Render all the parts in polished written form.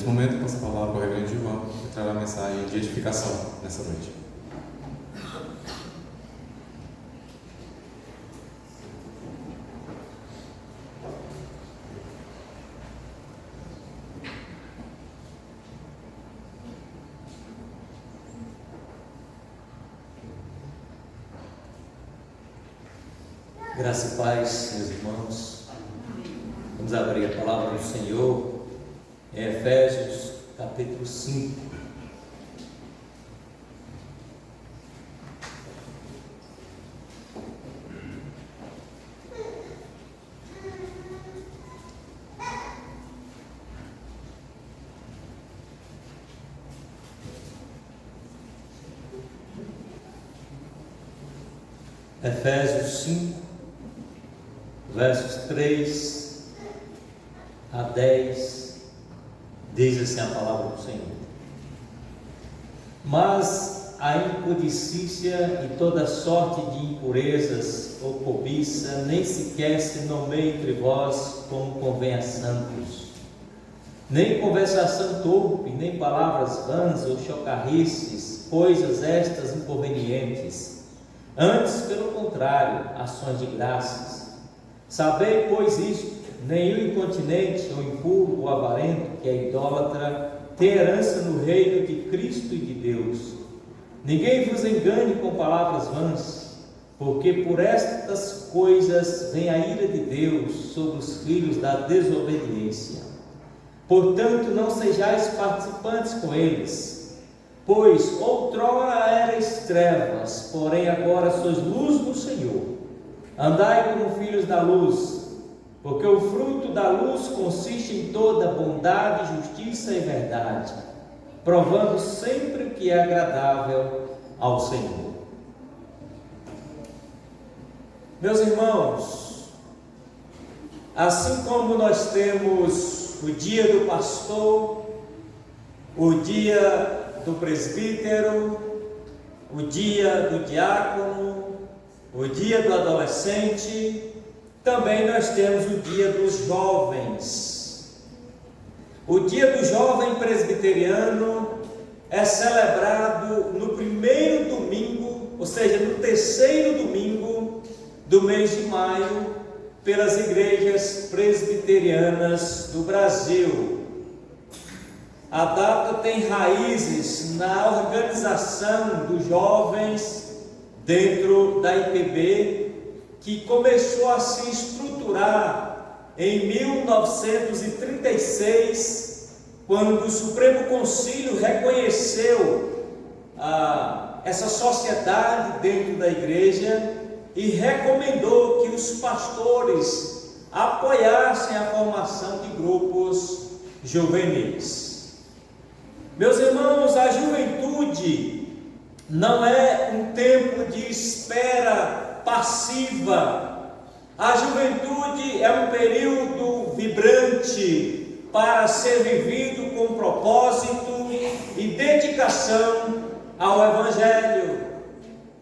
Nesse momento, eu passo a palavra para o reverendo Gilvan, que trará a mensagem de edificação nessa noite. Graça e paz, meus irmãos. Vamos abrir a palavra do Senhor em Efésios, capítulo 5. Efésios 5, versos 3 a 10, diz assim a palavra do Senhor: Mas a impudicícia e toda sorte de impurezas ou cobiça nem sequer se nomeie entre vós como convém a santos, nem conversação torpe, nem palavras vãs ou chocarrices, coisas estas inconvenientes. Antes, pelo contrário, ações de graças. Sabei, pois, isto: nenhum incontinente, ou impuro, ou avarento, que é idólatra, tem herança no reino de Cristo e de Deus. Ninguém vos engane com palavras vãs, porque por estas coisas vem a ira de Deus sobre os filhos da desobediência. Portanto, não sejais participantes com eles. Pois outrora erais trevas, porém agora sois luz do Senhor. Andai como filhos da luz, porque o fruto da luz consiste em toda bondade, justiça e verdade, provando sempre o que é agradável ao Senhor. Meus irmãos, assim como nós temos o dia do pastor, o dia do presbítero, o dia do diácono, o dia do adolescente, também nós temos o dia dos jovens. O dia do jovem presbiteriano é celebrado no primeiro domingo, ou seja, no terceiro domingo do mês de maio, pelas igrejas presbiterianas do Brasil. A data tem raízes na organização dos jovens dentro da IPB, que começou a se estruturar em 1936, quando o Supremo Concílio reconheceu essa sociedade dentro da igreja e recomendou que os pastores apoiassem a formação de grupos juvenis. Meus irmãos, a juventude não é um tempo de espera passiva. A juventude é um período vibrante para ser vivido com propósito e dedicação ao Evangelho.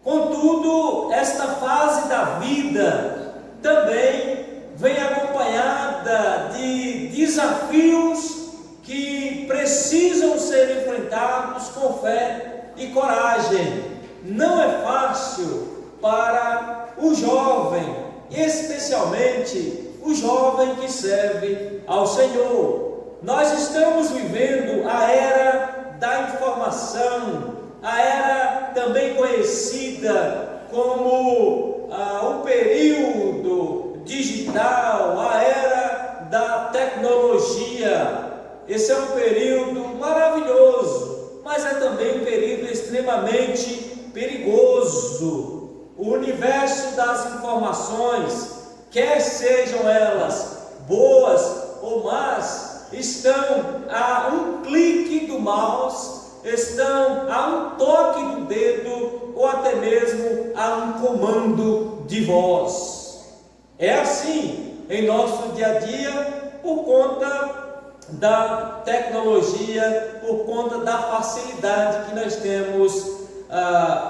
Contudo, esta fase da vida também vem acompanhada de desafios que precisam ser enfrentados com fé e coragem. Não é fácil para o jovem, especialmente o jovem que serve ao Senhor. Nós estamos vivendo a era da informação, a era também conhecida como o período digital, a era da tecnologia. Esse é um período maravilhoso, mas é também um período extremamente perigoso. O universo das informações, quer sejam elas boas ou más, estão a um clique do mouse, estão a um toque do dedo ou até mesmo a um comando de voz. É assim em nosso dia a dia, por conta da tecnologia, por conta da facilidade que nós temos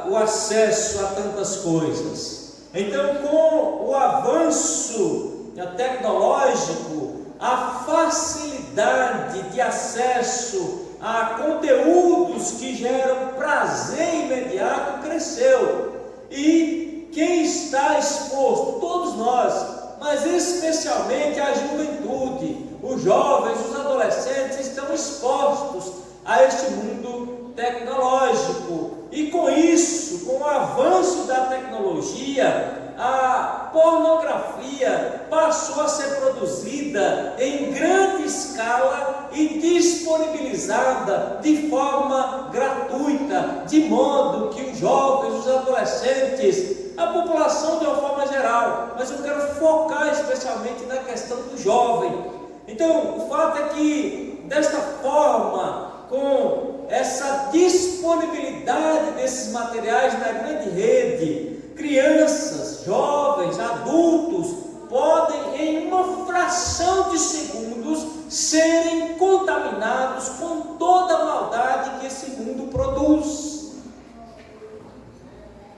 o acesso a tantas coisas. Então, com o avanço tecnológico, a facilidade velocidade de acesso a conteúdos que geram prazer imediato cresceu. E quem está exposto? Todos nós, mas especialmente a juventude, os jovens, os adolescentes estão expostos a este mundo tecnológico. E com isso, com o avanço da tecnologia, a pornografia passou a ser produzida em grande escala e disponibilizada de forma gratuita, de modo que os jovens, os adolescentes, a população de uma forma geral, mas eu quero focar especialmente na questão do jovem. Então, o fato é que, desta forma, com essa disponibilidade desses materiais na grande rede, crianças, jovens, adultos podem em uma fração de segundos serem contaminados com toda a maldade que esse mundo produz.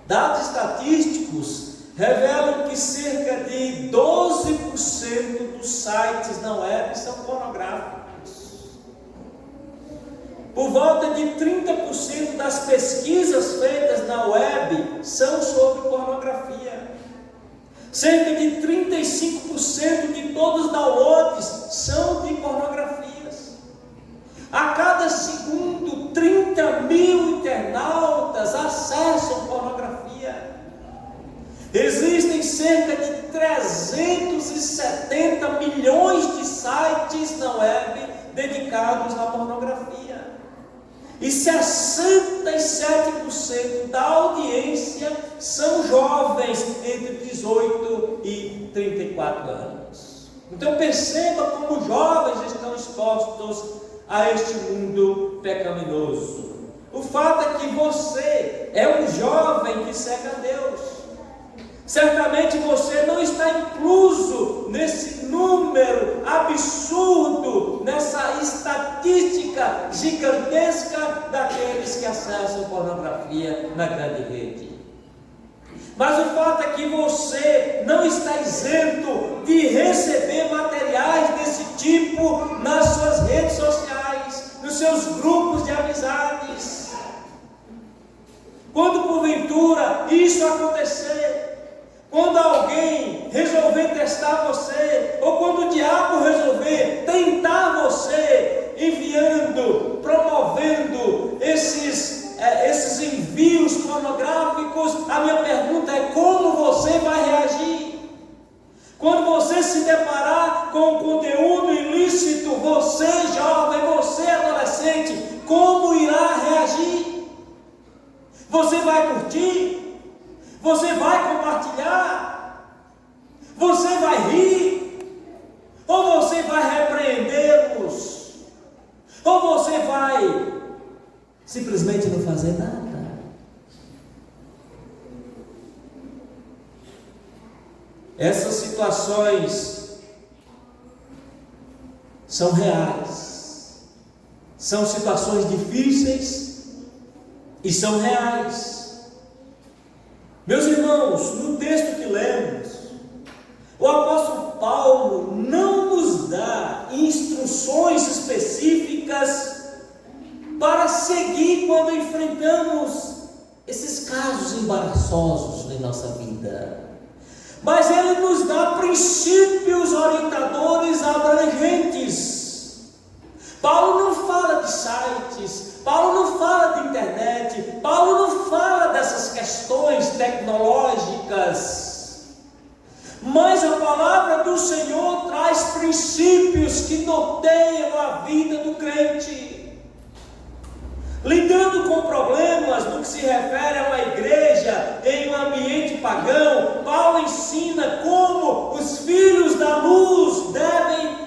Dados estatísticos revelam que cerca de 12% dos sites na web são pornográficos. Por volta de 30% das pesquisas feitas na web são sobre pornografia. Cerca de 35% de todos os downloads são de pornografias. A cada segundo, 30 mil internautas acessam pornografia. Existem cerca de 370 milhões de sites na web dedicados à pornografia. E 67% da audiência são jovens entre 18 e 34 anos. Então perceba como os jovens estão expostos a este mundo pecaminoso. O fato é que você é um jovem que segue a Deus. Certamente você não está incluso nesse número absurdo, nessa estatística gigantesca daqueles que acessam pornografia na grande rede. Mas o fato é que você não está isento de receber materiais desse tipo nas suas redes sociais, nos seus grupos de amizades. Quando porventura isso acontecer, quando alguém resolver testar você, ou quando o diabo resolver tentar você, enviando, promovendo esses envios pornográficos, a minha pergunta é: como você vai reagir? Quando você se deparar com conteúdo ilícito, você jovem, você adolescente, como irá reagir? Você vai curtir? Você vai compartilhar? Você vai rir? Ou você vai repreendê-los? Ou você vai simplesmente não fazer nada? Essas situações são reais. São situações difíceis e são reais. Meus irmãos, no texto que lemos, o apóstolo Paulo não nos dá instruções específicas para seguir quando enfrentamos esses casos embaraçosos em nossa vida. Mas ele nos dá princípios orientadores abrangentes. Paulo não fala de sites, Paulo não fala de internet, Paulo não fala dessas questões tecnológicas, mas a palavra do Senhor traz princípios que norteiam a vida do crente. Lidando com problemas no que se refere a uma igreja em um ambiente pagão, Paulo ensina como os filhos da luz devem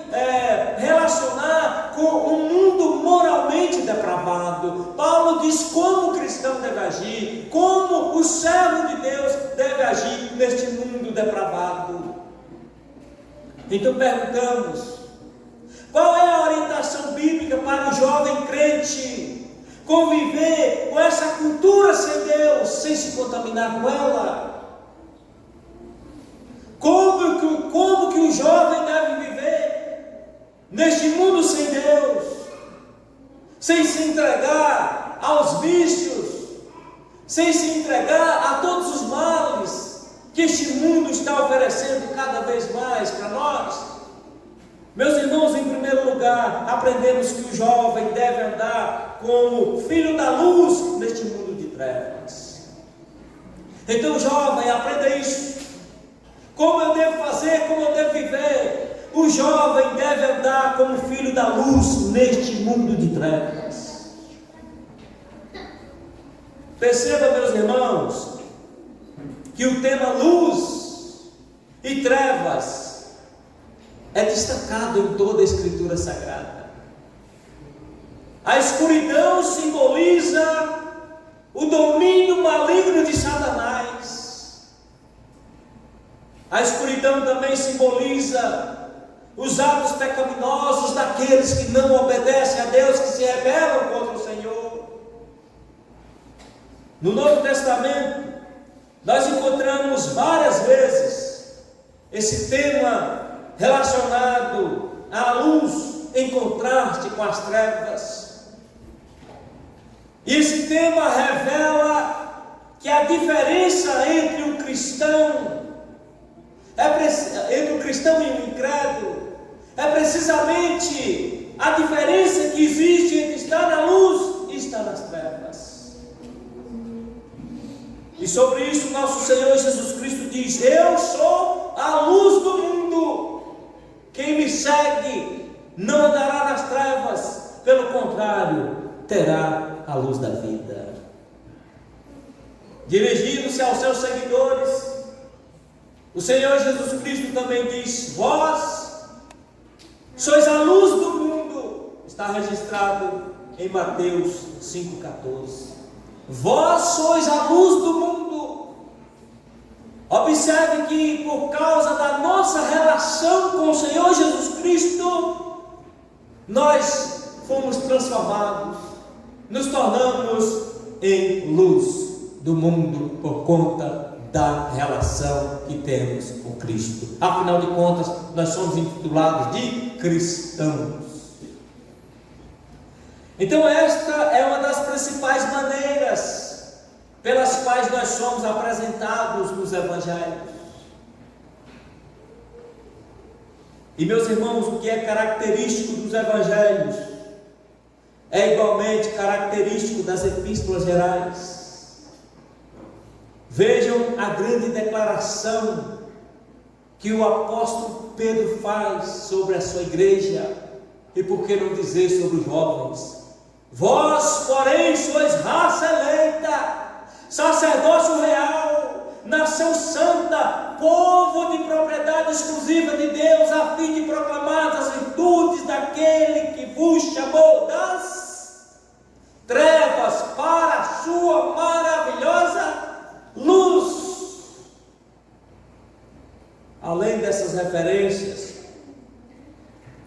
relacionar com um mundo moralmente depravado. Paulo diz como o cristão deve agir, como o servo de Deus deve agir neste mundo depravado. Então perguntamos: qual é a orientação bíblica para o jovem crente conviver com essa cultura sem Deus, sem se contaminar com ela? Como que o jovem deve viver? neste mundo sem Deus, sem se entregar aos vícios, sem se entregar a todos os males que este mundo está oferecendo cada vez mais para nós. Meus irmãos, em primeiro lugar, aprendemos que o jovem deve andar como filho da luz neste mundo de trevas. Então, jovem, aprenda isso. Como eu devo fazer, como eu devo viver? O jovem deve andar como filho da luz neste mundo de trevas. Perceba, meus irmãos, que o tema luz e trevas é destacado em toda a Escritura Sagrada. A escuridão simboliza o domínio maligno de Satanás. A escuridão também simboliza os atos pecaminosos daqueles que não obedecem a Deus, que se rebelam contra o Senhor. No Novo Testamento, nós encontramos várias vezes esse tema relacionado à luz em contraste com as trevas. E esse tema revela que a diferença entre o cristão e o incrédulo é precisamente a diferença que existe entre estar na luz e estar nas trevas. E sobre isso nosso Senhor Jesus Cristo diz: eu sou a luz do mundo. Quem me segue não andará nas trevas, pelo contrário, terá a luz da vida. Dirigindo-se aos seus seguidores, o Senhor Jesus Cristo também diz: vós sois a luz do mundo. Está registrado em Mateus 5,14. Vós sois a luz do mundo. Observe que por causa da nossa relação com o Senhor Jesus Cristo, nós fomos transformados, nos tornamos em luz do mundo por conta da relação que temos com Cristo. Afinal de contas, nós somos intitulados de cristãos. Então esta é uma das principais maneiras pelas quais nós somos apresentados nos Evangelhos. E meus irmãos, o que é característico dos Evangelhos é igualmente característico das epístolas gerais. Vejam a grande declaração que o apóstolo Pedro faz sobre a sua igreja, e por que não dizer sobre os jovens: vós, porém, sois raça eleita, sacerdócio real, nação santa, povo de propriedade exclusiva de Deus, a fim de proclamar as virtudes daquele que vos chamou das trevas para a sua maravilhosa luz. Além dessas referências,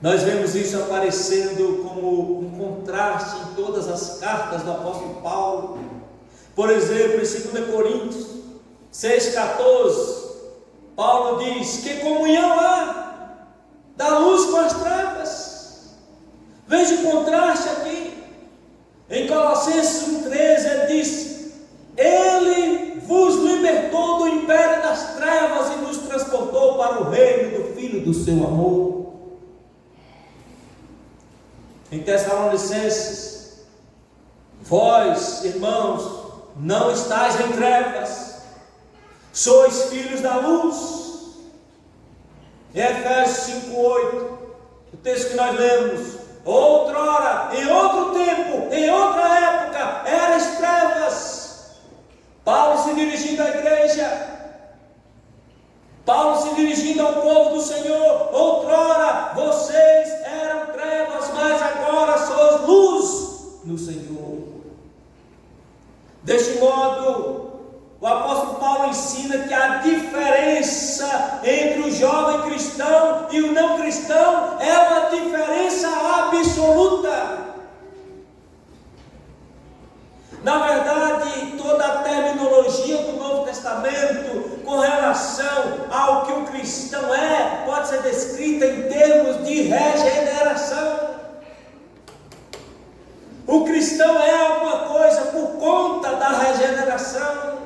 nós vemos isso aparecendo como um contraste em todas as cartas do apóstolo Paulo. Por exemplo, em 2 Coríntios 6,14, Paulo diz: que comunhão há da luz com as trevas? Veja o contraste aqui. Em Colossenses 1,13 ele diz: ele vos libertou do império das trevas e nos transportou para o reino do Filho do seu amor. Em Tessalonicenses: vós, irmãos, não estáis em trevas, sois filhos da luz. Em Efésios 5,8, o texto que nós lemos: outrora, em outro tempo, em outra época, eras trevas. Paulo se dirigindo à igreja, Paulo se dirigindo ao povo do Senhor: outrora vocês eram trevas, mas agora sois luz no Senhor. Deste modo, o apóstolo Paulo ensina que a diferença entre o jovem cristão e o não cristão é uma diferença absoluta. Na verdade, toda a terminologia do Novo Testamento, com relação ao que o cristão é, pode ser descrita em termos de regeneração. O cristão é alguma coisa por conta da regeneração.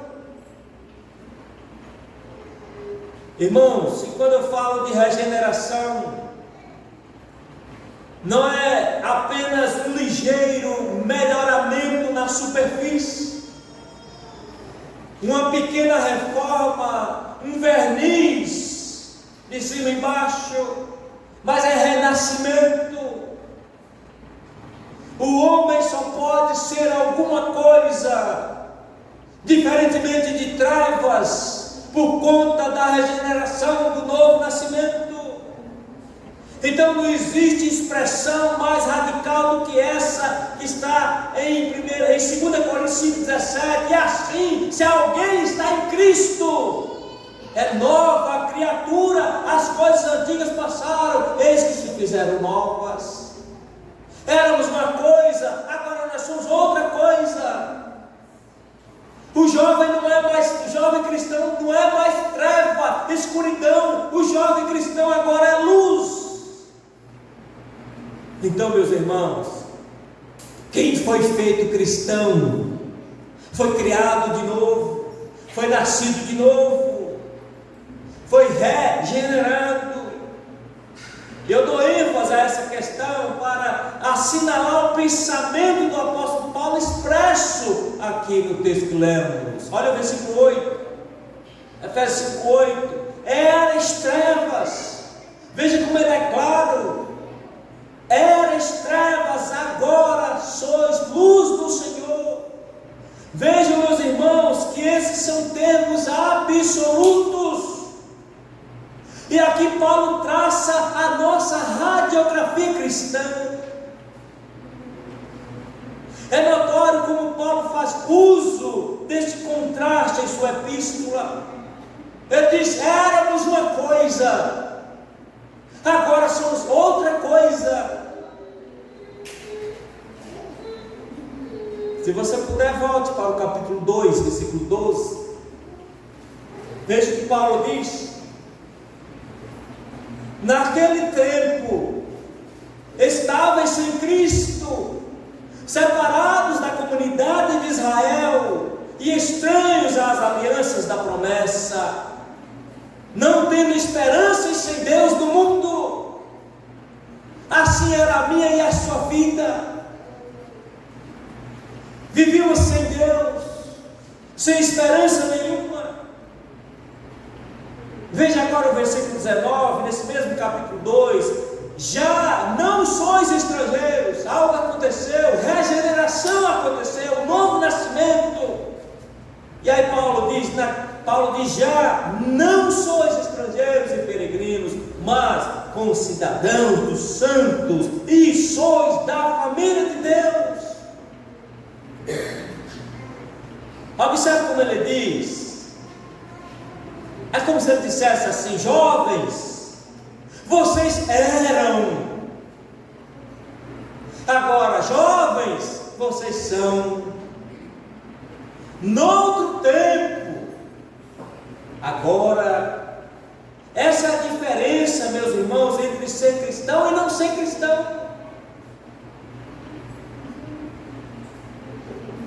Irmãos, e quando eu falo de regeneração, não é apenas um ligeiro melhoramento na superfície, uma pequena reforma, um verniz de cima e embaixo, mas é renascimento. O homem só pode ser alguma coisa, diferentemente de trevas, por conta da regeneração do novo nascimento. Então não existe expressão mais radical do que essa que está em 2 Coríntios 5,17. E assim, se alguém está em Cristo, é nova criatura, as coisas antigas passaram, eis que se fizeram novas. Éramos uma coisa, agora nós somos outra coisa. O jovem cristão não é mais treva, escuridão. O jovem cristão agora é luz. Então, meus irmãos, quem foi feito cristão, foi criado de novo, foi nascido de novo, foi regenerado. Eu dou ênfase a essa questão para assinalar o pensamento do apóstolo Paulo expresso aqui no texto que lemos. Olha o versículo 8, Efésios 5:8. Eras trevas, veja como ele é claro. Eras trevas, agora sois luz do Senhor. Vejam, meus irmãos, que esses são termos absolutos. E aqui Paulo traça a nossa radiografia cristã. É notório como Paulo faz uso deste contraste em sua epístola. Ele diz: éramos uma coisa, agora somos outra coisa. Se você puder, volte para o capítulo 2, versículo 12. Veja o que Paulo diz. Naquele tempo, estáveis sem Cristo, separados da comunidade de Israel e estranhos às alianças da promessa, não tendo esperança e sem Deus no mundo. Assim era a minha e a sua vida. Vivíamos sem Deus, sem esperança nenhuma. Veja agora o versículo 19, nesse mesmo capítulo 2. Já não sois estrangeiros, algo aconteceu, regeneração aconteceu, novo nascimento. E aí Paulo diz, já não sois estrangeiros e peregrinos, mas concidadãos dos santos, e sois da família de Deus. Observe como ele diz. É como se ele dissesse assim: jovens, vocês eram, agora jovens, vocês são. Noutro tempo, agora. Essa é a diferença, meus irmãos, entre ser cristão e não ser cristão.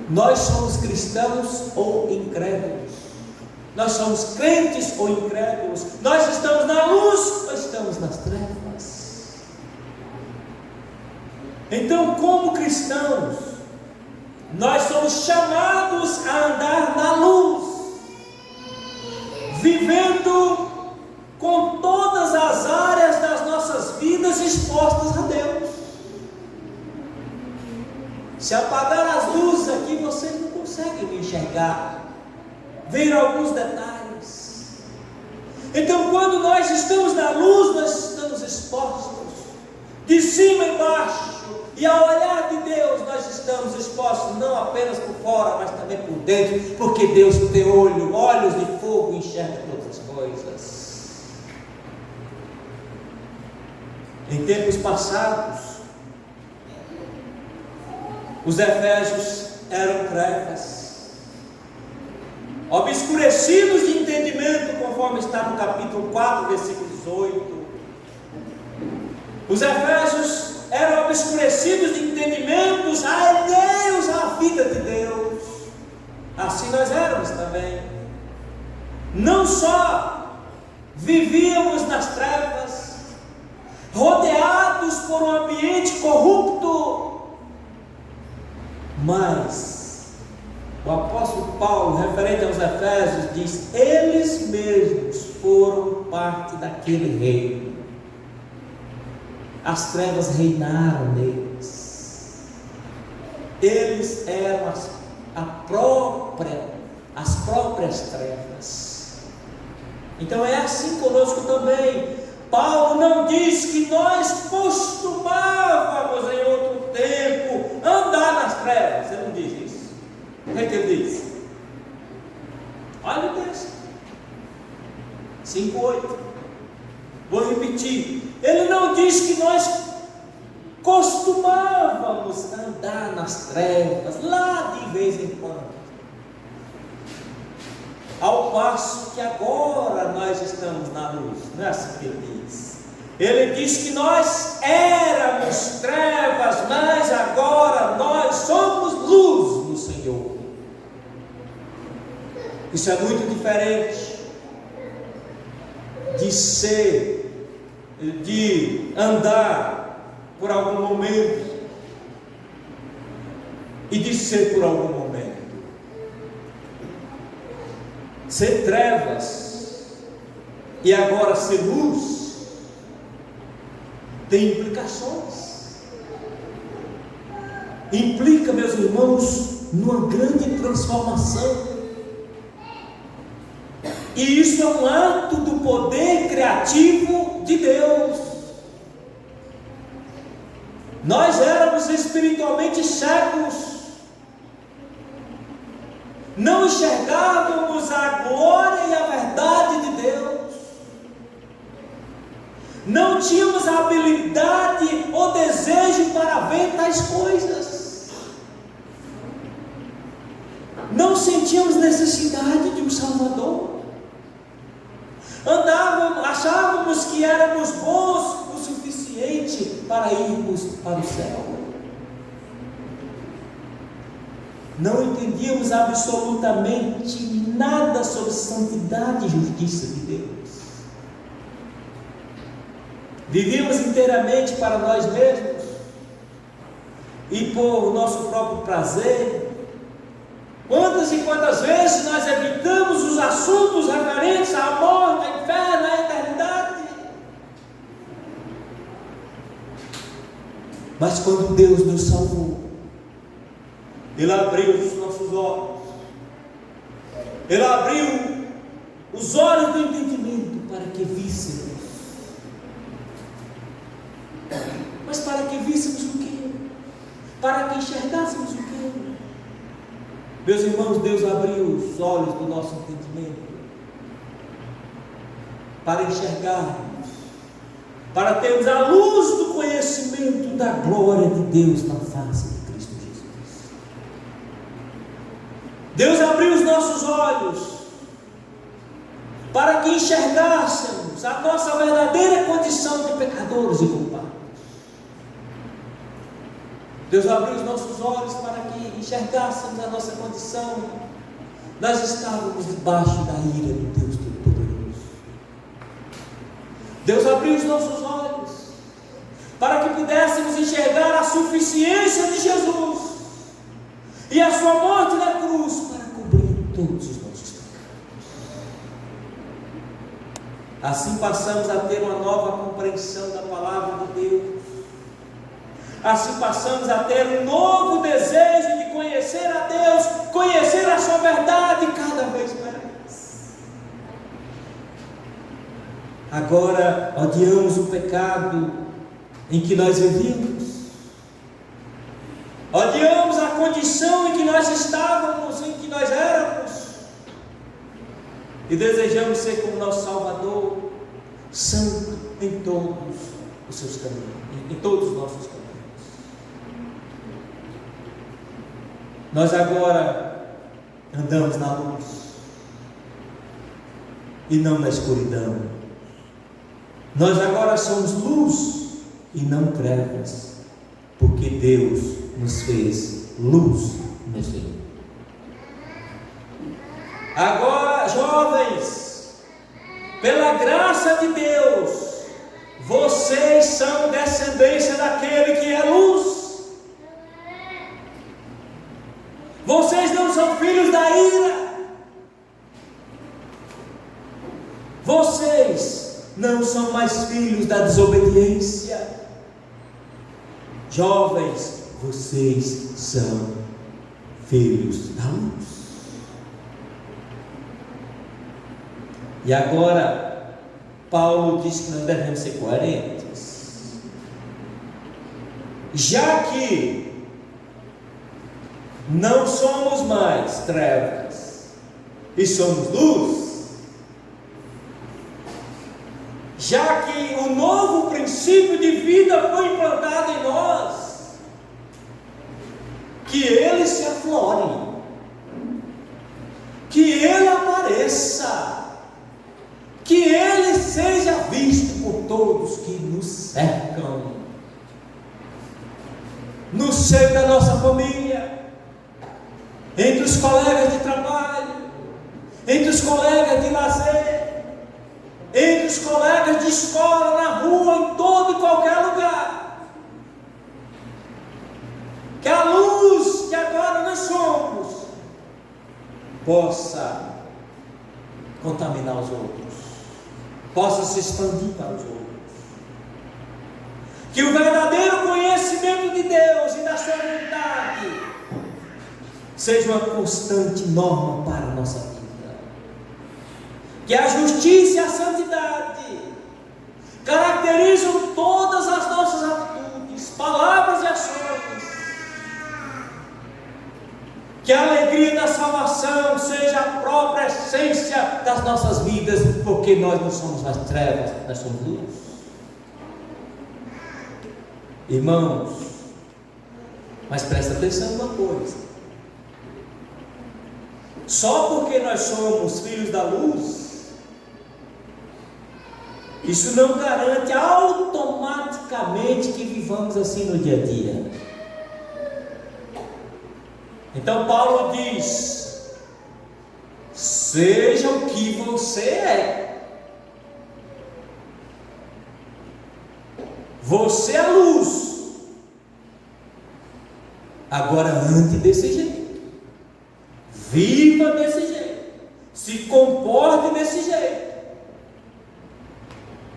Nós somos cristãos ou incrédulos. Nós somos crentes ou incrédulos. Nós estamos na luz ou estamos nas trevas. Então, como cristãos, nós somos chamados a andar na luz, vivendo com todas as áreas das nossas vidas expostas a Deus. Se apagar as luzes aqui, vocês não conseguem me enxergar, ver alguns detalhes. Então, quando nós estamos na luz, nós estamos expostos, de cima e baixo, e ao olhar de Deus, nós estamos expostos, não apenas por fora, mas também por dentro, porque Deus tem olhos de fogo e enxerga todas as coisas. Em tempos passados, os efésios eram trevas, obscurecidos de entendimento entendimento, conforme está no capítulo 4, versículo 18. Os efésios eram obscurecidos de entendimentos alheios à vida de Deus. Assim nós éramos também. Não só vivíamos nas trevas, rodeados por um ambiente corrupto, mas o apóstolo Paulo, referente aos Efésios, diz: eles mesmos foram parte daquele reino. As trevas reinaram neles. Eles eram as próprias trevas. Então é assim conosco também. Paulo não diz que nós costumávamos em outro tempo andar nas trevas. Ele não diz isso. O que é que ele diz? Olha o texto 5:8. Vou repetir. Ele não diz que nós costumávamos andar nas trevas lá de vez em quando, ao passo que agora nós estamos na luz. Não é assim que ele diz. Ele diz que nós éramos trevas, mas agora nós somos luz no Senhor. Isso é muito diferente de andar por algum momento e de ser por algum momento. Ser trevas e agora ser luz tem implicações. Implica, meus irmãos, numa grande transformação. E isso é um ato do poder criativo de Deus. Nós éramos espiritualmente cegos, não enxergávamos a glória e a verdade de Deus, não tínhamos a habilidade ou desejo para ver tais coisas, não sentíamos necessidade de um Salvador. Achávamos que éramos bons o suficiente para irmos para o céu. Não entendíamos absolutamente nada sobre santidade e justiça de Deus. Vivíamos inteiramente para nós mesmos e por nosso próprio prazer. Quantas e quantas vezes nós evitamos os assuntos referentes à morte, ao inferno, à eternidade? Mas quando Deus nos salvou, Ele abriu os nossos olhos, Ele abriu os olhos do entendimento para que víssemos. Mas para que víssemos o quê? Para que enxergássemos o quê? Meus irmãos, Deus abriu os olhos do nosso entendimento para enxergarmos, para termos a luz do conhecimento da glória de Deus na face de Cristo Jesus. Deus abriu os nossos olhos para que enxergássemos a nossa verdadeira condição de pecadores e culpados. Deus abriu os nossos olhos para que enxergássemos a nossa condição. Nós estávamos debaixo da ira do Deus Todo-Poderoso. Deus abriu os nossos olhos para que pudéssemos enxergar a suficiência de Jesus e a sua morte na cruz para cobrir todos os nossos pecados. Assim passamos a ter uma nova compreensão da palavra de Deus. Assim passamos a ter um novo desejo de conhecer a Deus, conhecer a sua verdade cada vez mais. Agora odiamos o pecado em que nós vivíamos, odiamos a condição em que nós estávamos, em que nós éramos, e desejamos ser como nosso Salvador, santo em todos os seus caminhos, em todos os nossos caminhos. Nós agora andamos na luz. e não na escuridão. Nós agora somos luz e não trevas, porque Deus nos fez luz no Senhor. Agora, jovens, pela graça de Deus, vocês são descendência daquele que é luz. Vocês não são filhos da ira. Vocês não são mais filhos da desobediência. Jovens, vocês são filhos da luz. E agora, Paulo diz que nós devemos ser coerentes. Já que não somos mais trevas e somos luz, já que o novo princípio de vida foi implantado em nós, que ele se aflore, que ele apareça, que ele seja visto por todos que nos cercam, no seio da nossa família, entre os colegas de trabalho, entre os colegas de lazer, entre os colegas de escola, na rua, em todo e qualquer lugar. Que a luz que agora nós somos possa contaminar os outros, possa se expandir para os outros. Que o verdadeiro conhecimento de Deus e da sua vontade seja uma constante norma para a nossa vida. Que a justiça e a santidade caracterizam todas as nossas atitudes, palavras e ações. Que a alegria da salvação seja a própria essência das nossas vidas, porque nós não somos mais trevas, nós somos luz. Irmãos, mas presta atenção em uma coisa: só porque nós somos filhos da luz, isso não garante automaticamente que vivamos assim no dia a dia. Então Paulo diz: seja o que você é. Você é luz. Agora ande desse jeito. Viva desse jeito. Se comporte desse jeito.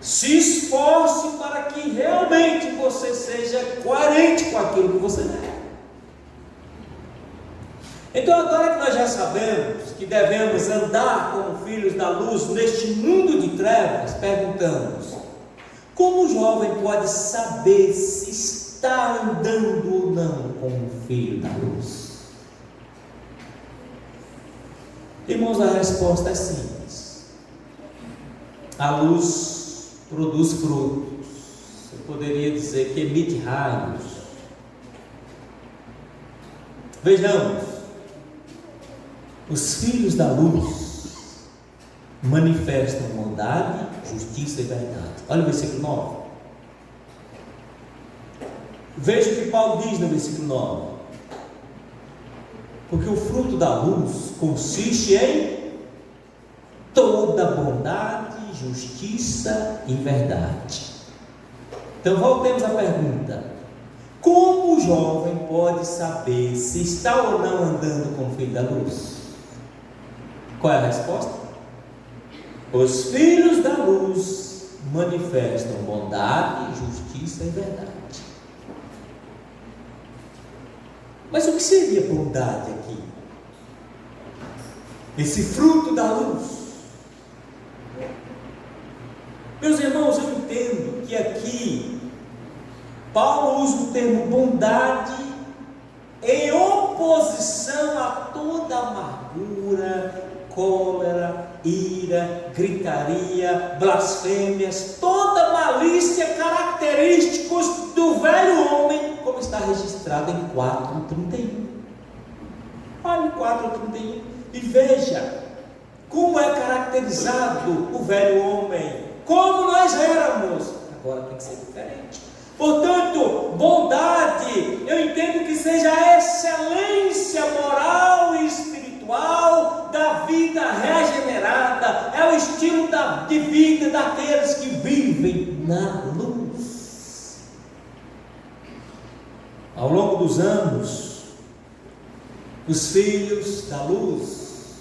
Se esforce para que realmente você seja coerente com aquilo que você é. Então, agora que nós já sabemos que devemos andar como filhos da luz neste mundo de trevas, perguntamos: como o jovem pode saber se está andando ou não como filho da luz? Irmãos, a resposta é simples. A luz produz frutos. Você poderia dizer que emite raios. Vejamos. Os filhos da luz manifestam bondade, justiça e verdade. Olha o versículo 9. Veja o que Paulo diz no versículo 9. Porque o fruto da luz consiste em toda bondade, justiça e verdade. Então voltemos à pergunta: como o jovem pode saber se está ou não andando como filho da luz? Qual é a resposta? Os filhos da luz manifestam bondade, justiça e verdade. Mas o que seria bondade aqui? Esse fruto da luz. Meus irmãos, eu entendo que aqui Paulo usa o termo bondade em oposição a toda amargura, cólera, ira, gritaria, blasfêmias, toda malícia característicos do velho homem, como está registrado em 4:31. Olha o 4:31 e veja como é caracterizado o velho homem, como nós éramos. Agora tem que ser diferente. Portanto, bondade, eu entendo que seja a excelência moral e espiritual da vida regenerada, é o estilo de vida daqueles que vivem na luz. Ao longo dos anos, os filhos da luz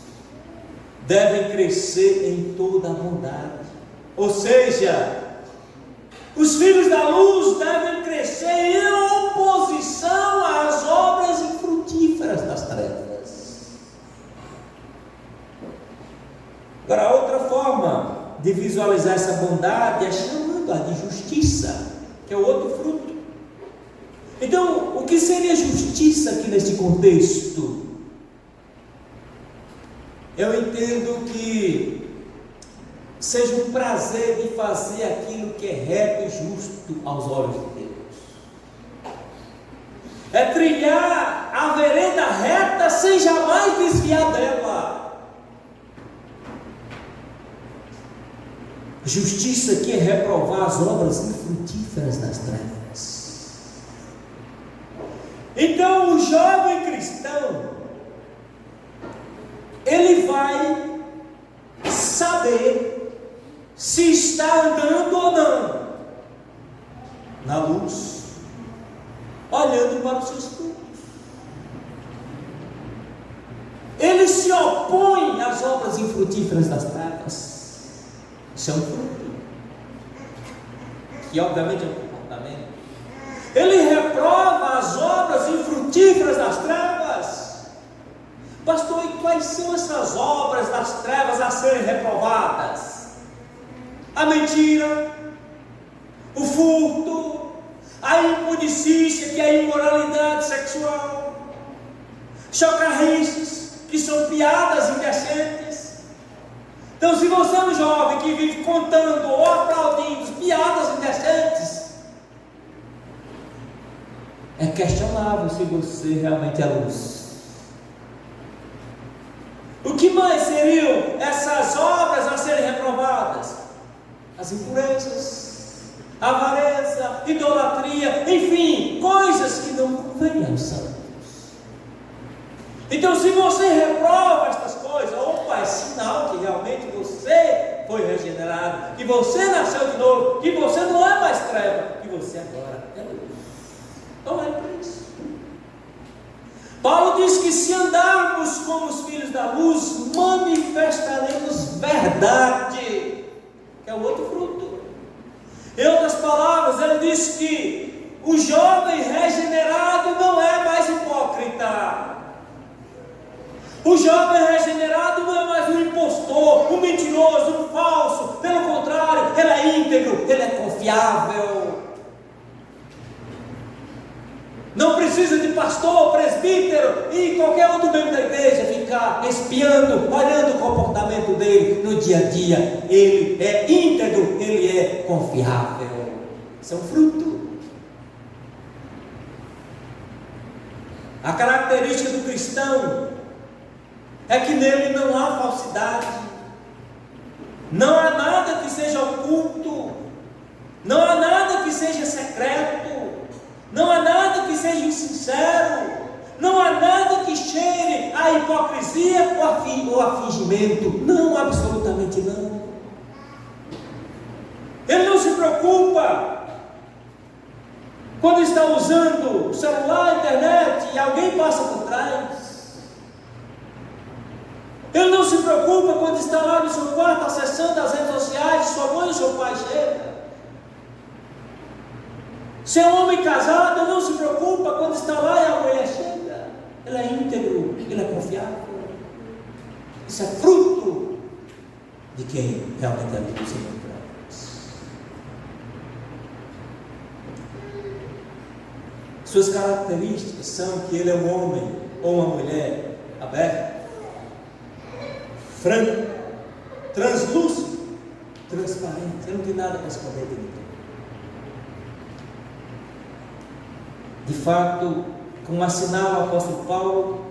devem crescer em toda a bondade, ou seja, os filhos da luz devem crescer em oposição às obras infrutíferas das trevas. Agora, outra forma de visualizar essa bondade é chamando-a de justiça, que é o outro fruto. Então, o que seria justiça aqui neste contexto? Eu entendo que seja um prazer de fazer aquilo que é reto e justo aos olhos de Deus. É trilhar a vereda reta sem jamais desviar dela. Justiça aqui é reprovar as obras infrutíferas das trevas. Então, o jovem cristão, ele vai saber se está andando ou não na luz, olhando para os seus frutos. Ele se opõe às obras infrutíferas das trevas. Isso é um fruto, que obviamente é um comportamento. Ele reprova as obras infrutíferas das trevas. Pastor, e quais são essas obras das trevas a serem reprovadas? A mentira, o furto, a impudicícia, que é a imoralidade sexual, chocarrices, que são piadas indecentes. Então, se você é um jovem que vive contando ou aplaudindo piadas indecentes, é questionável se você realmente é luz. O que mais seriam essas obras a serem reprovadas? As impurezas, a avareza, idolatria, enfim, coisas que não convêm aos santos. Então, se você reprova estas coisas, opa, é sinal que realmente você foi regenerado, que você nasceu de novo, que você não é mais treva, que você agora é luz. Então é por isso. Paulo diz que se andarmos como os filhos da luz, manifestaremos verdade, que é o outro fruto. Em outras palavras, ele diz que o jovem regenerado não é mais hipócrita. O jovem regenerado não é mais um impostor, um mentiroso, um falso. Pelo contrário, ele é íntegro, ele é confiável. Não precisa de pastor, presbítero e qualquer outro membro da igreja ficar espiando, olhando o comportamento dele no dia a dia. Ele é íntegro, ele é confiável. Isso é um fruto. A característica do cristão é que nele não há falsidade, não há nada que seja oculto, não há nada que seja secreto, não há nada que seja insincero, não há nada que cheire a hipocrisia ou a fingimento. Não, absolutamente não. Ele não se preocupa quando está usando o celular, a internet e alguém passa por trás. Ele não se preocupa quando está lá no seu quarto acessando as redes sociais, sua mãe e seu pai chegam. Se é um homem casado, ele não se preocupa quando está lá e a mulher chega. Ele é íntegro, ele é confiável. Isso é fruto de quem realmente é luz em trevas. Suas características são que ele é um homem ou uma mulher aberto, franco, translúcido, transparente. Ele não tem nada para esconder de ninguém. De fato, como assinala o apóstolo Paulo,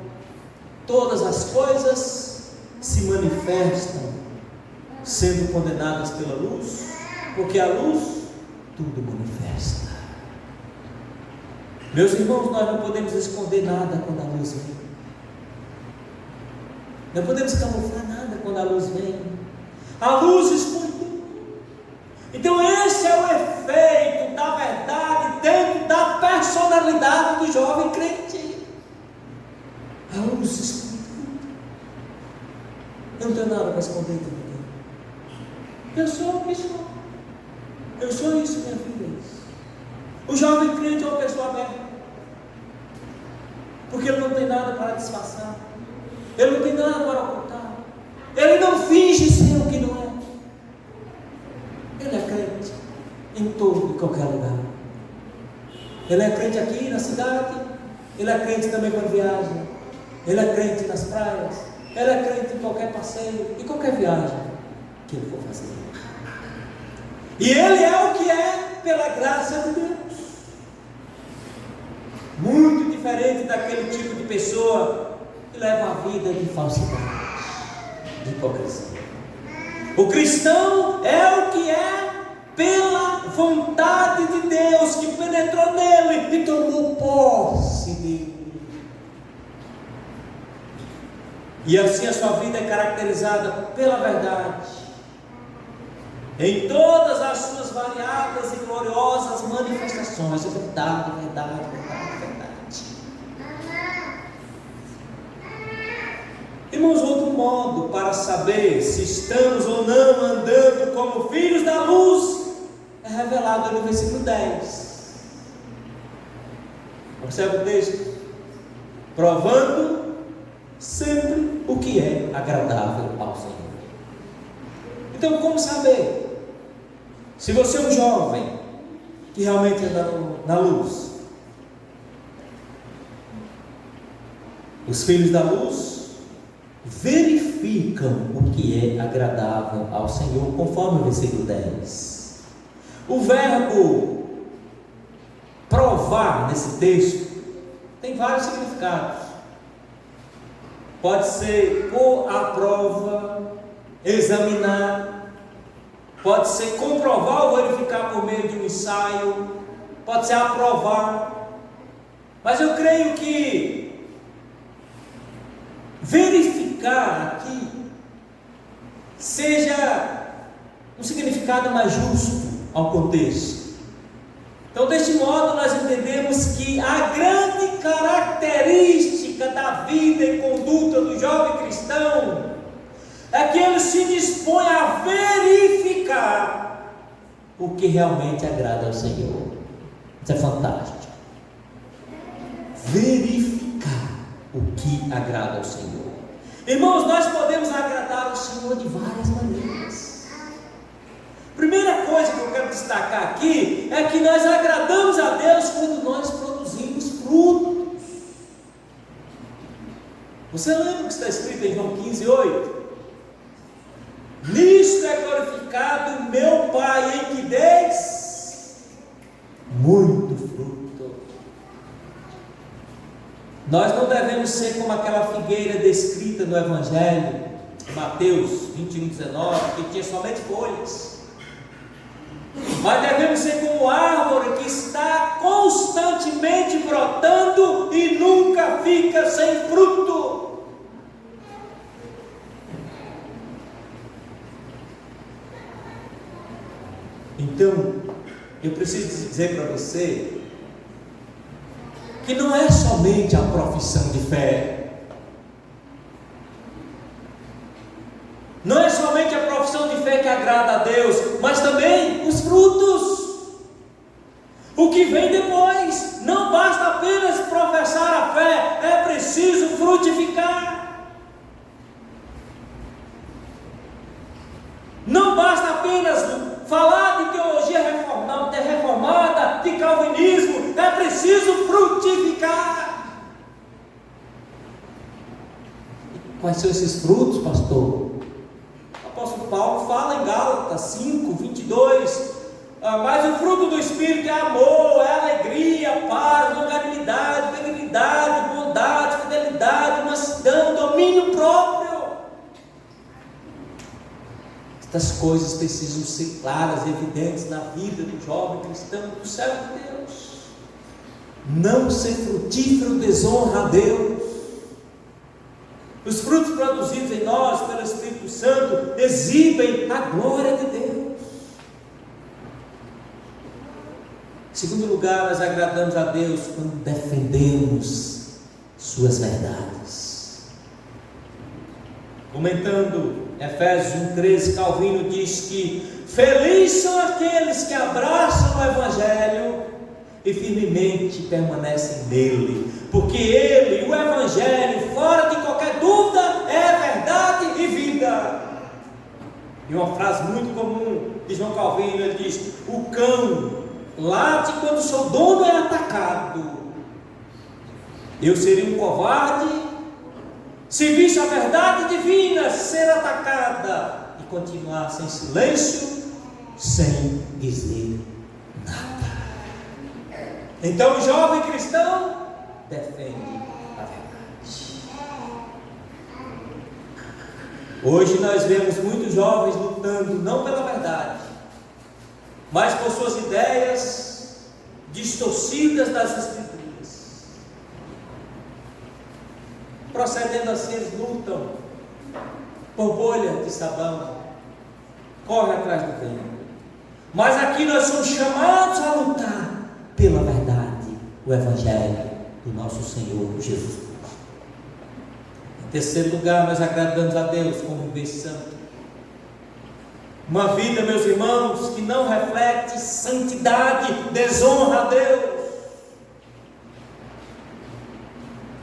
todas as coisas se se manifestam sendo condenadas pela luz? Porque a luz tudo manifesta. Meus irmãos, nós não podemos esconder nada quando a luz vem. Não podemos camuflar nada quando a luz vem. A luz expõe tudo. Então esse é o efeito da verdade dentro da personalidade do jovem crente. A luz expõe tudo. Eu não tenho nada para esconder de ninguém. Eu sou o que sou. Eu sou isso, minha vida é isso. O jovem crente é uma pessoa aberta. Porque ele não tem nada para disfarçar. Ele não tem nada para ocultar. Ele não finge ser o que não é. Ele é crente em todo e qualquer lugar. Ele é crente aqui na cidade. Ele é crente também quando viaja. Ele é crente nas praias. Ele é crente em qualquer passeio, em qualquer viagem que ele for fazer. E ele é o que é pela graça de Deus. Muito diferente daquele tipo de pessoa que leva a vida de falsidade, de hipocrisia. O cristão é o que é pela vontade de Deus, que penetrou nele e tomou posse dele. E assim a sua vida é caracterizada pela verdade, em todas as suas variadas e gloriosas manifestações. É verdade, verdade, verdade, verdade. Irmãos, outro modo para saber se estamos ou não andando como filhos da luz é revelado no versículo 10. Observe o texto: provando sempre o que é agradável ao Senhor. Então, como saber se você é um jovem que realmente anda na luz? Os filhos da luz verificam o que é agradável ao Senhor, conforme o versículo 10. O verbo provar nesse texto tem vários significados. Pode ser pôr à prova, examinar, pode ser comprovar ou verificar por meio de um ensaio, pode ser aprovar. Mas eu creio que verificar aqui seja um significado mais justo ao contexto. Então, deste modo, nós entendemos que a grande característica da vida e conduta do jovem cristão é que ele se dispõe a verificar o que realmente agrada ao Senhor. Isso é fantástico. Verificar o que agrada ao Senhor. Irmãos, nós podemos agradar ao Senhor de várias maneiras. Primeira coisa que eu quero destacar aqui é que nós agradamos a Deus quando nós produzimos frutos. Você lembra o que está escrito em João 15:8? Nisto é glorificado meu Pai, em que deis muito fruto. Nós não devemos ser como aquela figueira descrita no Evangelho, Mateus 21:19, que tinha somente folhas. Mas devemos ser como árvore que está constantemente brotando e nunca fica sem fruto. Então, eu preciso dizer para você que não é somente a profissão de fé, não é somente a profissão de fé que agrada a Deus, mas também os frutos, o que vem depois. Não basta apenas professar a fé, é preciso frutificar. Não basta apenas falar de teologia reformada, de calvinismo, é preciso frutificar. Quais são esses frutos, pastor? O apóstolo Paulo fala em Gálatas 5:22, mas o fruto do Espírito é amor, é alegria, paz, longanimidade, benignidade, bondade, fidelidade, mansidão, domínio próprio. Estas coisas precisam ser claras e evidentes na vida do jovem cristão, do servo de Deus. Não ser frutífero desonra a Deus. Os frutos produzidos em nós pelo Espírito Santo exibem a glória de Deus. Em segundo lugar, nós agradamos a Deus quando defendemos suas verdades. Comentando Efésios 1,13, Calvino diz que felizes são aqueles que abraçam o Evangelho e firmemente permanecem nele, porque ele, o Evangelho, fora de qualquer dúvida, é verdade e vida. E uma frase muito comum de João Calvino, ele diz: o cão late quando seu dono é atacado. Eu seria um covarde se visse a verdade divina ser atacada e continuasse em silêncio, sem dizer nada. Então o jovem cristão defende a verdade. Hoje nós vemos muitos jovens lutando não pela verdade, mas por suas ideias distorcidas das Escrituras. Procedendo assim, eles lutam por bolha de sabão, correm atrás do vento. Mas aqui nós somos chamados a lutar pela verdade, o Evangelho do nosso Senhor Jesus Cristo. Em terceiro lugar, nós agradamos a Deus com viver santo. Uma vida, meus irmãos, que não reflete santidade, desonra a Deus.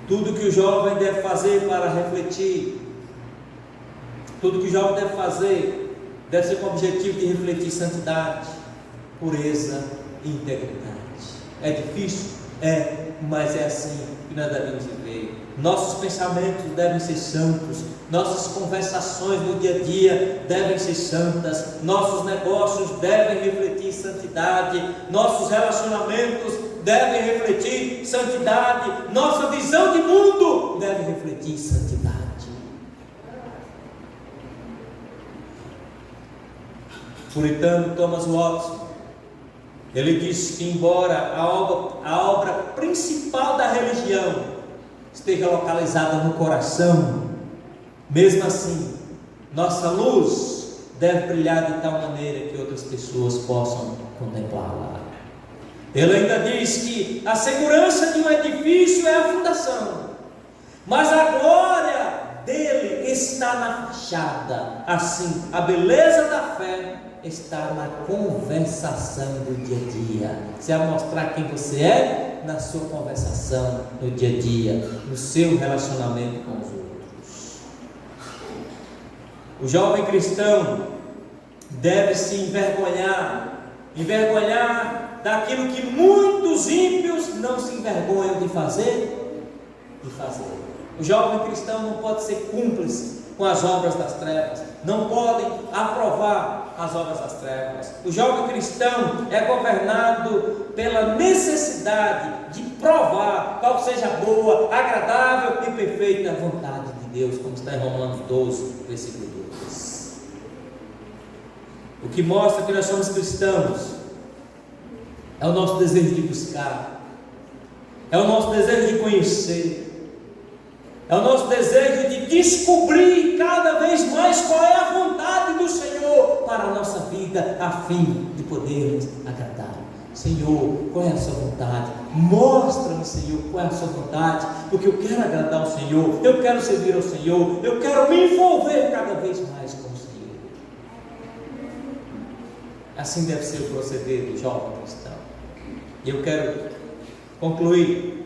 Tudo que o jovem deve fazer para refletir, tudo que o jovem deve fazer, deve ser com o objetivo de refletir santidade, pureza e integridade. É difícil? É, mas é assim que nós devemos viver. Nossos pensamentos devem ser santos, nossas conversações no dia a dia devem ser santas, nossos negócios devem refletir santidade, nossos relacionamentos devem refletir santidade, nossa visão de mundo deve refletir santidade. Puritano Thomas Watson, ele diz que embora a obra principal da religião esteja localizada no coração, mesmo assim, nossa luz deve brilhar de tal maneira que outras pessoas possam contemplá-la. Ele ainda diz que a segurança de um edifício é a fundação, mas a glória dele está na fachada. Assim, a beleza da fé está na conversação do dia a dia. Você vai mostrar quem você é na sua conversação no dia a dia, no seu relacionamento com os outros. O jovem cristão deve se envergonhar daquilo que muitos ímpios não se envergonham de fazer. O jovem cristão não pode ser cúmplice com as obras das trevas, não podem aprovar as obras das trevas. O jovem cristão é governado pela necessidade de provar qual seja a boa, agradável e perfeita vontade de Deus, como está em Romanos 12, versículo 2. O que mostra que nós somos cristãos é o nosso desejo de buscar, é o nosso desejo de conhecer, é o nosso desejo de descobrir cada vez mais qual é a vontade do Senhor para a nossa vida, a fim de podermos agradar. Senhor, qual é a sua vontade? Mostra-me, Senhor, qual é a sua vontade, porque eu quero agradar ao Senhor, eu quero servir ao Senhor, eu quero me envolver cada vez mais com o Senhor. Assim deve ser o proceder do jovem cristão. E eu quero concluir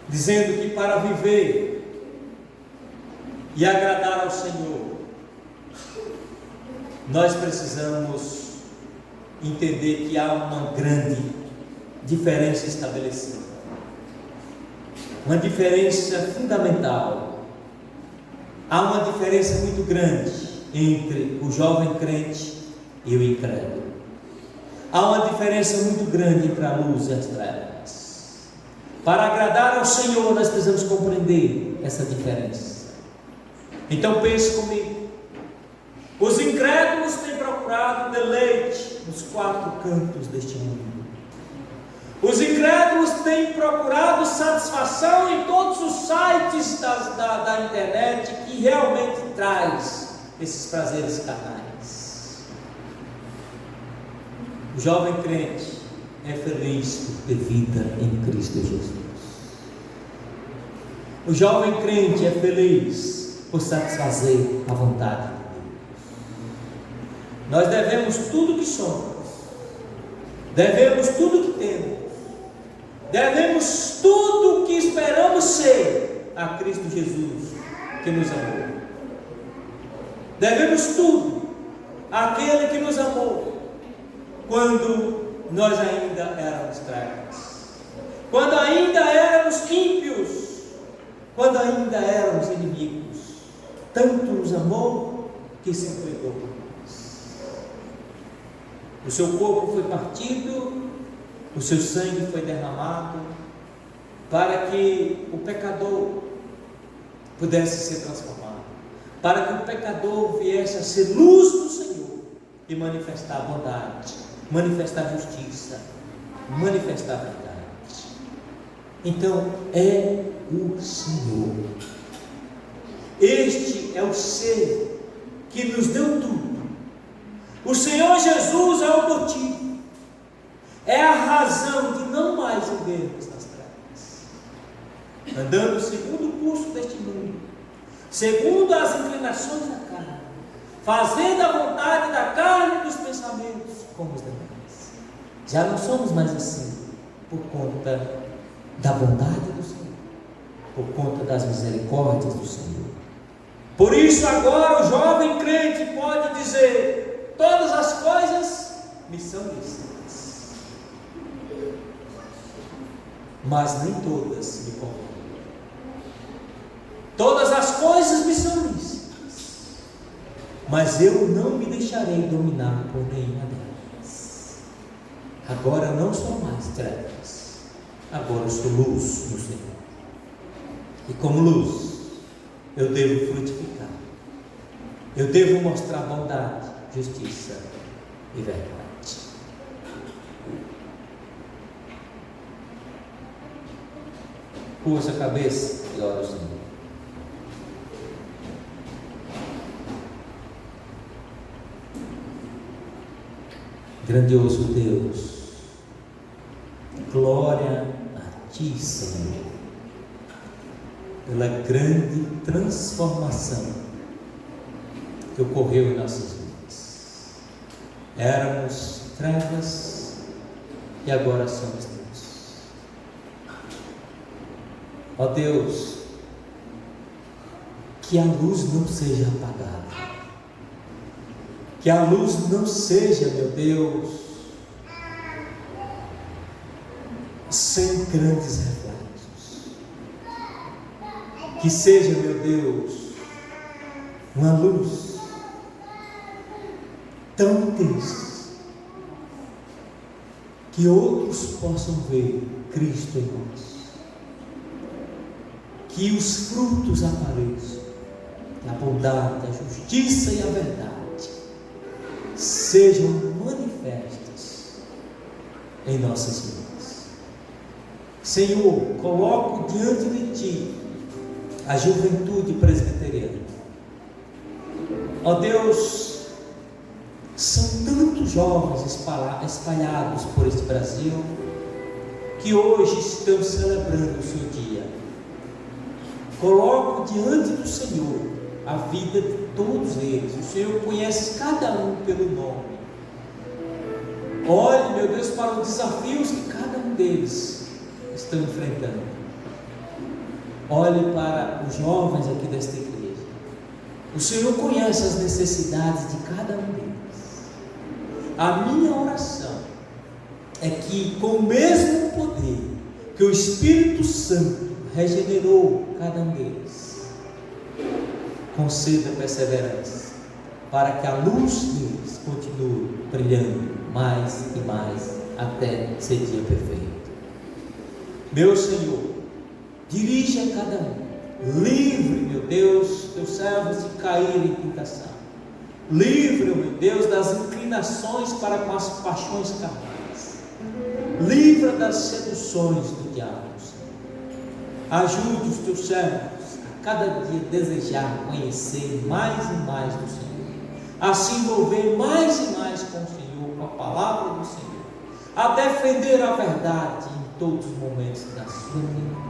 dizendo que para viver e agradar ao Senhor, nós precisamos entender que há uma grande diferença estabelecida, uma diferença fundamental. Há uma diferença muito grande entre o jovem crente e o incrédulo. Há uma diferença muito grande entre a luz e as trevas. Para agradar ao Senhor, nós precisamos compreender essa diferença. Então pense comigo. Os incrédulos têm procurado deleite nos quatro cantos deste mundo. Os incrédulos têm procurado satisfação em todos os sites da internet que realmente traz esses prazeres carnais. O jovem crente é feliz por ter vida em Cristo Jesus. O jovem crente é feliz por satisfazer a vontade de Deus. Nós devemos tudo que somos, devemos tudo que temos, devemos tudo o que esperamos ser a Cristo Jesus, que nos amou. Devemos tudo àquele que nos amou quando nós ainda éramos trevas, quando ainda éramos ímpios, quando ainda éramos inimigos. Tanto nos amou que se entregou por nós. O seu corpo foi partido, o seu sangue foi derramado, para que o pecador pudesse ser transformado, para que o pecador viesse a ser luz do Senhor e manifestar a bondade, manifestar a justiça, manifestar a verdade. Então é o Senhor. Este é o ser que nos deu tudo. O Senhor Jesus é o motivo, é a razão de não mais vivermos nas trevas, andando segundo o curso deste mundo, segundo as inclinações da carne, fazendo a vontade da carne e dos pensamentos como os demais. Já não somos mais assim, por conta da bondade do Senhor, por conta das misericórdias do Senhor. Por isso agora o jovem crente pode dizer: todas as coisas me são lícitas, mas nem todas me convêm. Todas as coisas me são lícitas, mas eu não me deixarei dominar por nenhuma delas. Agora não sou mais trevas, agora eu sou luz no Senhor. E como luz, eu devo frutificar, eu devo mostrar bondade, justiça e verdade. Curva a cabeça e ora ao Senhor. Grandioso Deus, glória a Ti, Senhor, pela grande transformação que ocorreu em nossas vidas. Éramos trevas e agora somos luz. Ó Deus, que a luz não seja apagada, que a luz não seja, meu Deus, sem grandes reflexos, que seja, meu Deus, uma luz tão intensa que outros possam ver Cristo em nós, que os frutos apareçam, a bondade, a justiça e a verdade sejam manifestas em nossas vidas. Senhor, coloco diante de Ti a juventude presbiteriana. Ó Deus, são tantos jovens espalhados por este Brasil que hoje estão celebrando o seu dia. Coloco diante do Senhor a vida de todos eles. O Senhor conhece cada um pelo nome. Olhe, meu Deus, para os desafios que cada um deles estão enfrentando. Olhe para os jovens aqui desta igreja. O Senhor conhece as necessidades de cada um deles. A minha oração é que, com o mesmo poder que o Espírito Santo regenerou cada um deles, conceda perseverança, para que a luz deles continue brilhando mais e mais até ser dia perfeito. Meu Senhor, dirige a cada um, livre, meu Deus, teus servos de cair em tentação, Livra, meu Deus, das inclinações para com as paixões carnais. Livra das seduções do diabo, Senhor. Ajude os teus servos a cada dia desejar conhecer mais e mais do Senhor, a se envolver mais e mais com o Senhor, com a palavra do Senhor, a defender a verdade em todos os momentos da sua vida.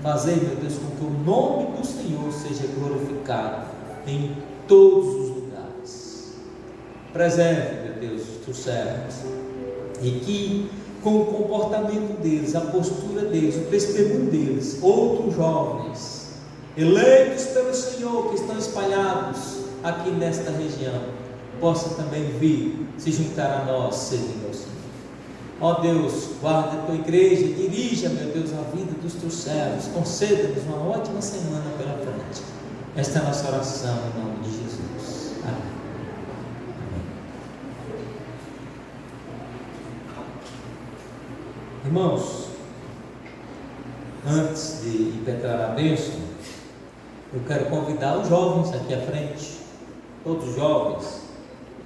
Fazer, meu Deus, com que o nome do Senhor seja glorificado em todos os lugares. Preserve, meu Deus, os teus servos, e que com o comportamento deles, a postura deles, o testemunho deles, outros jovens eleitos pelo Senhor que estão espalhados aqui nesta região, possam também vir se juntar a nós, servindo ao Senhor. Ó Deus, guarda a tua igreja, dirija, meu Deus, a vida dos teus servos, conceda-nos uma ótima semana pela frente. Esta é a nossa oração em nome de Jesus. Amém. Irmãos, antes de impetrar a bênção, eu quero convidar os jovens aqui à frente, todos os jovens,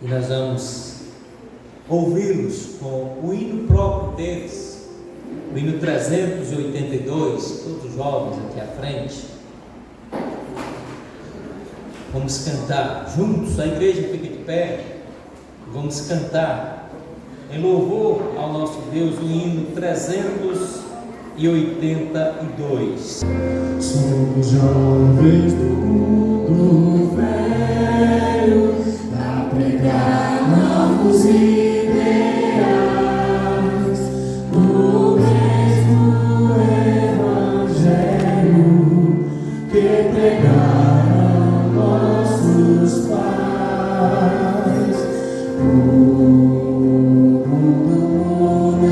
e nós vamos ouvi-los com o hino próprio deles, o hino 382, todos os jovens aqui à frente. Vamos cantar juntos, a igreja fica de pé, vamos cantar em louvor ao nosso Deus o hino 382. Somos jovens do mundo velho, a pregar novos ideais, do mesmo evangelho que pregaram nossos pais. O mundo muda,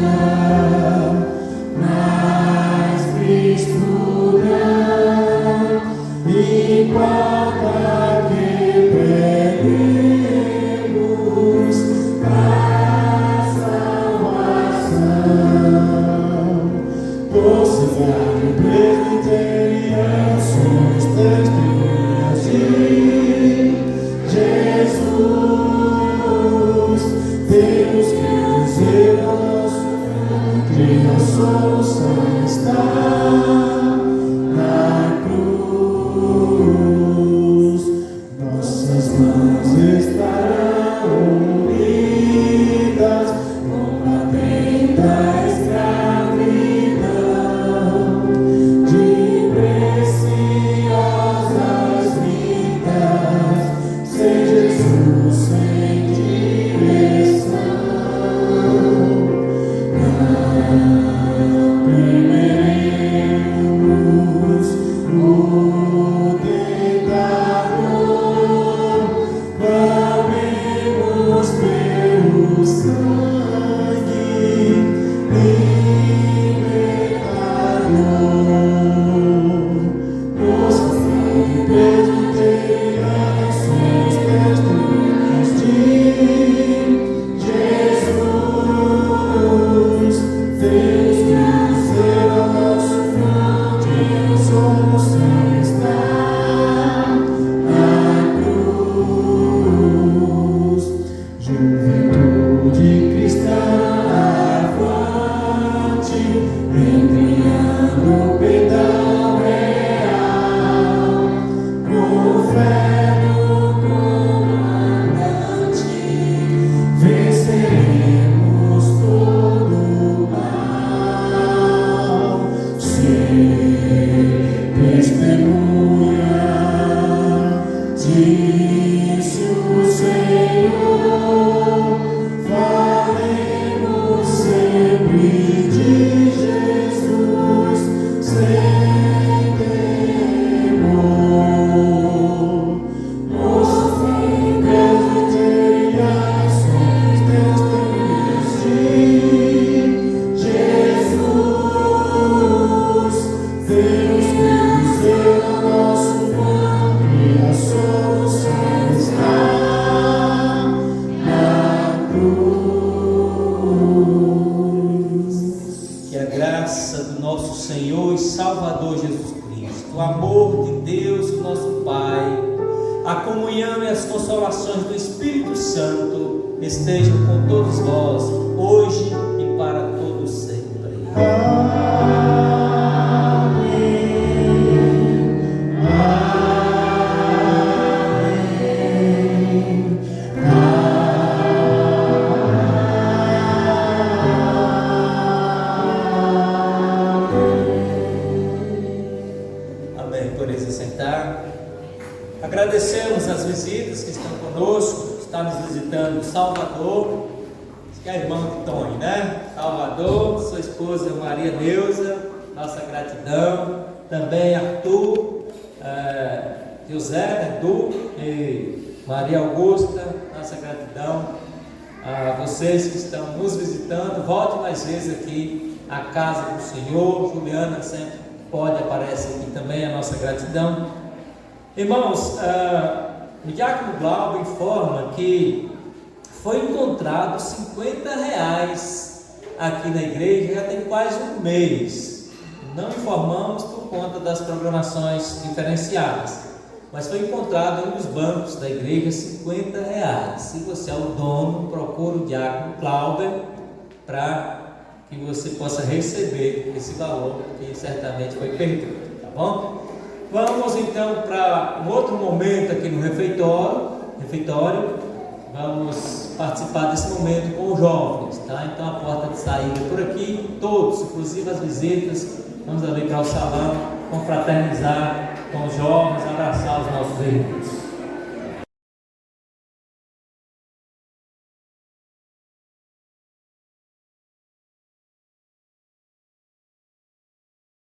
mas Cristo não importa que preguemos a salvação. Por cidade presbiteriana somos testemunhas de Jesus. Temos que dizer ao nosso mundo que a solução está na cruz. Nossas mãos estarão unidas, combatendo a escravidão de preciosas vidas, sem Jesus, sem direção. Temeremos o tentador, clamemos pelo sangue libertador. Nossa cidade presbiteriana somos testemunhas de Jesus. Temos que dizer ao nosso mundo que a solução está na cruz. Juventude cristã avante, empenhando o perdão real, com fé no comandante, venceremos todo o mal. Ser testemunha, disse o Senhor, falemos sempre de Jesus, sem temor. Nossa fé presbiteriana somos testemunhas de Jesus. Temos que dizer ao nosso mundo que a solução está na cruz. Que a graça do nosso Senhor e Salvador Jesus Cristo, o amor de Deus, o nosso Pai, a comunhão e as consolações do Espírito Santo estejam com todos nós, hoje e para todos sempre. Amém. Podeis assentar. Agradecemos as visitas que estão conosco, está nos visitando Salvador, acho que é a irmã de Tony, né? Salvador, sua esposa Maria Neuza, nossa gratidão. Também Arthur, José, Edu e Maria Augusta, nossa gratidão. A vocês que estão nos visitando, volte mais vezes aqui à casa do Senhor. Juliana sempre pode aparecer aqui também, a nossa gratidão. Irmãos, o diácono Glauber informa que foi encontrado R$50 aqui na igreja, já tem quase um mês. Não informamos por conta das programações diferenciadas, mas foi encontrado em um dos bancos da igreja R$50. Se você é o dono, procure o diácono Glauber para que você possa receber esse valor que certamente foi perdido, tá bom? Vamos então para um outro momento aqui no refeitório. Vamos participar desse momento com os jovens, tá? Então a porta de saída é por aqui, todos, inclusive as visitas, vamos ali para o salão, confraternizar com os jovens, abraçar os nossos irmãos.